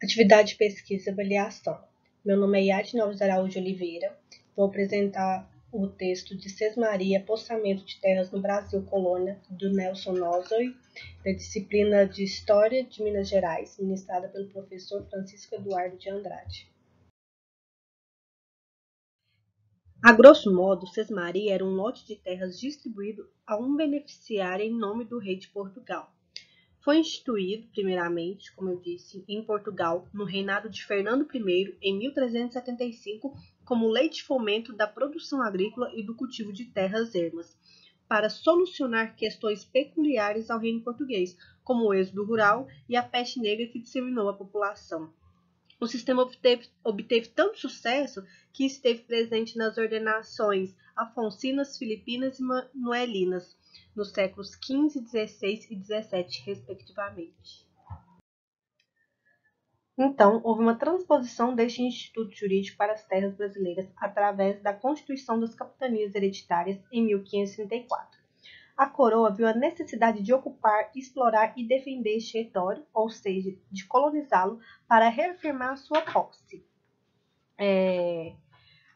Atividade de pesquisa e avaliação. Meu nome é Yadne Alves Araújo Oliveira. Vou apresentar o texto de Sesmaria, Apostamento de Terras no Brasil Colônia, do Nelson Nozoy, da disciplina de História de Minas Gerais, ministrada pelo professor Francisco Eduardo de Andrade. A grosso modo, Sesmaria era um lote de terras distribuído a um beneficiário em nome do rei de Portugal. Foi instituído, primeiramente, como eu disse, em Portugal, no reinado de Fernando I, em 1375, como lei de fomento da produção agrícola e do cultivo de terras ermas, para solucionar questões peculiares ao reino português, como o êxodo rural e a peste negra que disseminou a população. O sistema obteve tanto sucesso que esteve presente nas ordenações afoncinas, filipinas e manuelinas, nos séculos XV, XVI e XVII, respectivamente. Então, houve uma transposição deste instituto jurídico para as terras brasileiras através da Constituição das Capitanias Hereditárias em 1534. A coroa viu a necessidade de ocupar, explorar e defender este território, ou seja, de colonizá-lo, para reafirmar a sua posse.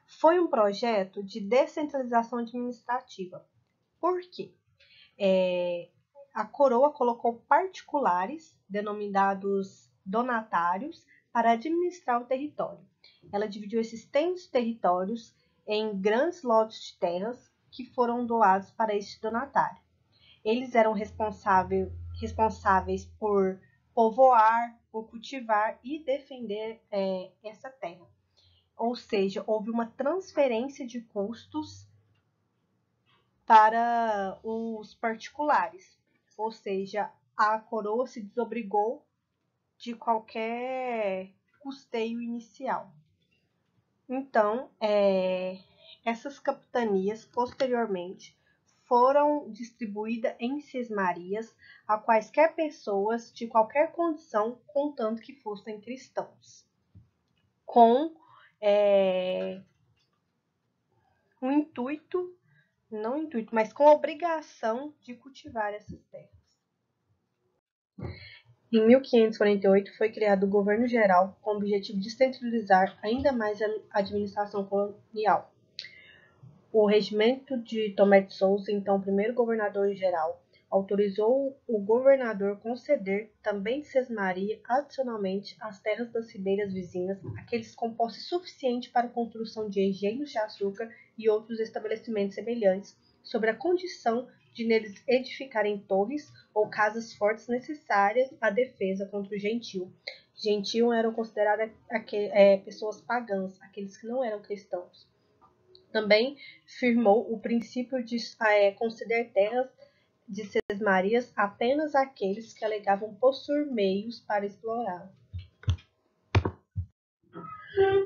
Foi um projeto de descentralização administrativa. Por quê? A coroa colocou particulares, denominados donatários, para administrar o território. Ela dividiu esses extensos territórios em grandes lotes de terras que foram doados para este donatário. Eles eram responsáveis por povoar, por cultivar e defender essa terra. Ou seja, houve uma transferência de custos para os particulares. Ou seja, a coroa se desobrigou de qualquer custeio inicial. Então, essas capitanias, posteriormente, foram distribuídas em sesmarias a quaisquer pessoas de qualquer condição, contanto que fossem cristãos, com o intuito, não intuito, mas com a obrigação de cultivar essas terras. Em 1548 foi criado o Governo Geral com o objetivo de centralizar ainda mais a administração colonial. O regimento de Tomé de Souza, então primeiro governador-geral, autorizou o governador conceder, também de sesmaria, adicionalmente às terras das ribeiras vizinhas, aqueles com posse suficiente para a construção de engenhos de açúcar e outros estabelecimentos semelhantes, sobre a condição de neles edificarem torres ou casas fortes necessárias à defesa contra o gentio. Gentio eram consideradas pessoas pagãs, aqueles que não eram cristãos. Também firmou o princípio de conceder terras de sesmarias apenas àqueles que alegavam possuir meios para explorá-la.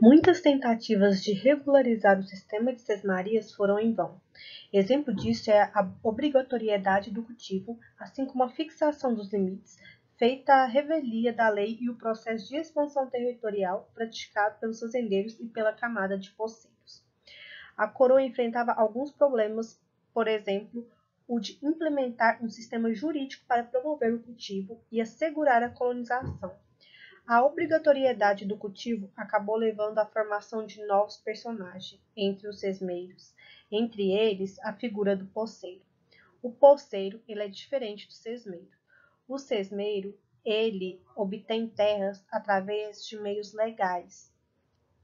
Muitas tentativas de regularizar o sistema de sesmarias foram em vão. Exemplo disso é a obrigatoriedade do cultivo, assim como a fixação dos limites, feita a revelia da lei e o processo de expansão territorial praticado pelos fazendeiros e pela camada de poceiros. A coroa enfrentava alguns problemas, por exemplo, o de implementar um sistema jurídico para promover o cultivo e assegurar a colonização. A obrigatoriedade do cultivo acabou levando à formação de novos personagens entre os sesmeiros, entre eles a figura do poceiro. O poceiro ele é diferente do sesmeiro. O sesmeiro ele obtém terras através de meios legais,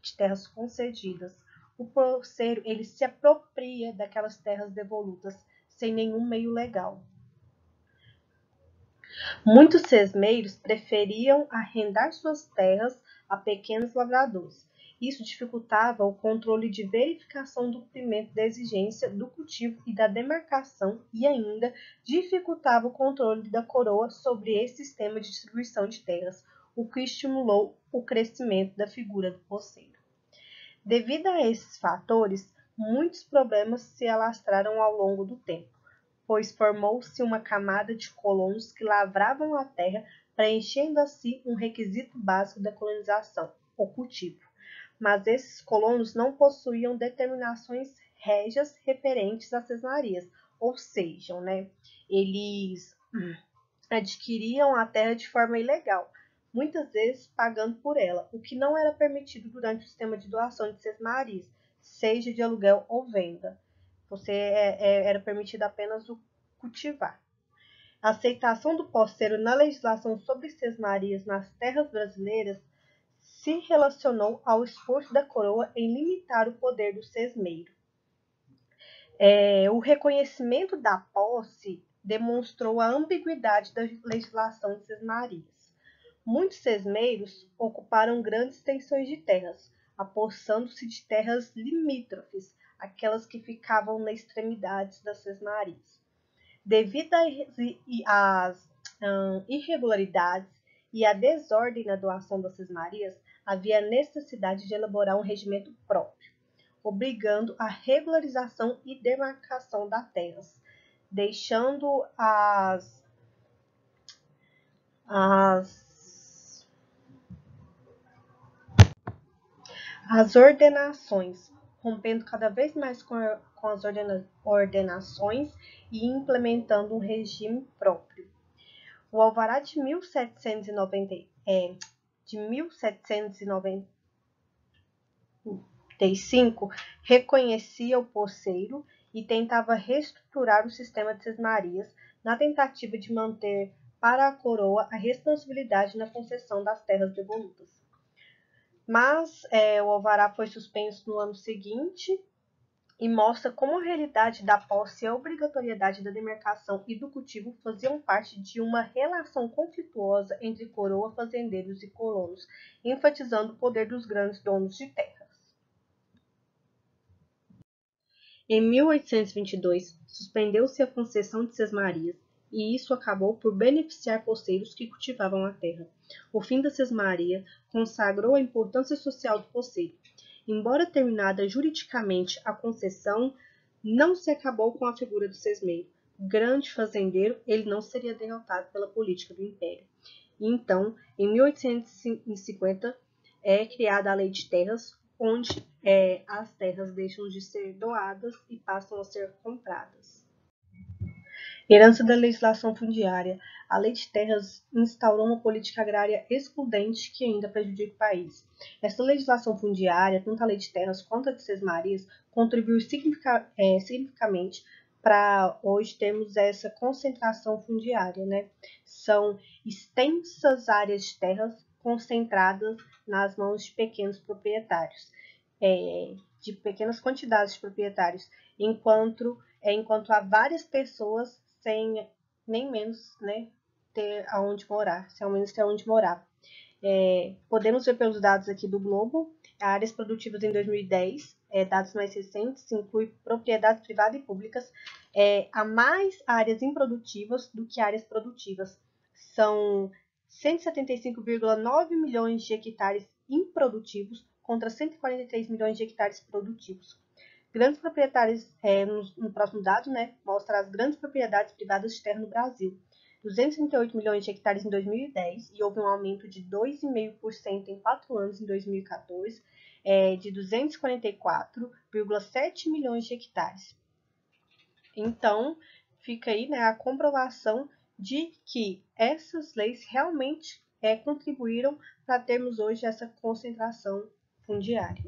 de terras concedidas. O poceiro ele se apropria daquelas terras devolutas sem nenhum meio legal. Muitos sesmeiros preferiam arrendar suas terras a pequenos lavradores. Isso dificultava o controle de verificação do cumprimento da exigência do cultivo e da demarcação e ainda dificultava o controle da coroa sobre esse sistema de distribuição de terras, o que estimulou o crescimento da figura do poceiro. Devido a esses fatores, muitos problemas se alastraram ao longo do tempo, pois formou-se uma camada de colonos que lavravam a terra, preenchendo assim um requisito básico da colonização, o cultivo. Mas esses colonos não possuíam determinações régias referentes às sesmarias, ou seja, eles adquiriam a terra de forma ilegal, muitas vezes pagando por ela, o que não era permitido durante o sistema de doação de sesmarias, seja de aluguel ou venda. Era permitido apenas o cultivar. A aceitação do posseiro na legislação sobre sesmarias nas terras brasileiras se relacionou ao esforço da coroa em limitar o poder do sesmeiro. O reconhecimento da posse demonstrou a ambiguidade da legislação de sesmarias. Muitos sesmeiros ocuparam grandes extensões de terras, apossando-se de terras limítrofes, aquelas que ficavam nas extremidades das sesmarias. Devido às irregularidades e à desordem na doação das sesmarias, havia necessidade de elaborar um regimento próprio, obrigando a regularização e demarcação das terras, deixando as ordenações, rompendo cada vez mais com as ordenações e implementando um regime próprio. O Alvará de 1795 reconhecia o posseiro e tentava reestruturar o sistema de sesmarias na tentativa de manter para a coroa a responsabilidade na concessão das terras devolutas. Mas o alvará foi suspenso no ano seguinte e mostra como a realidade da posse e a obrigatoriedade da demarcação e do cultivo faziam parte de uma relação conflituosa entre coroa, fazendeiros e colonos, enfatizando o poder dos grandes donos de terras. Em 1822, suspendeu-se a concessão de sesmarias, e isso acabou por beneficiar posseiros que cultivavam a terra. O fim da sesmaria consagrou a importância social do posseiro. Embora terminada juridicamente a concessão, não se acabou com a figura do sesmeiro. Grande fazendeiro, ele não seria derrotado pela política do Império. Então, em 1850, é criada a Lei de Terras, onde as terras deixam de ser doadas e passam a ser compradas. Herança da legislação fundiária. A Lei de Terras instaurou uma política agrária excludente que ainda prejudica o país. Essa legislação fundiária, tanto a Lei de Terras quanto a de Sesmarias, contribuiu significativamente para hoje termos essa concentração fundiária, né? São extensas áreas de terras concentradas nas mãos de pequenos proprietários, de pequenas quantidades de proprietários, enquanto há várias pessoas sem nem menos, né, ter aonde morar, sem ao menos ter aonde morar. Podemos ver pelos dados aqui do Globo, áreas produtivas em 2010, dados mais recentes, inclui propriedades privadas e públicas, há mais áreas improdutivas do que áreas produtivas. São 175,9 milhões de hectares improdutivos contra 143 milhões de hectares produtivos. Grandes proprietários, no próximo dado, né, mostra as grandes propriedades privadas de terra no Brasil. 238 milhões de hectares em 2010 e houve um aumento de 2,5% em 4 anos em 2014, de 244,7 milhões de hectares. Então, fica aí, né, a comprovação de que essas leis realmente contribuíram para termos hoje essa concentração fundiária.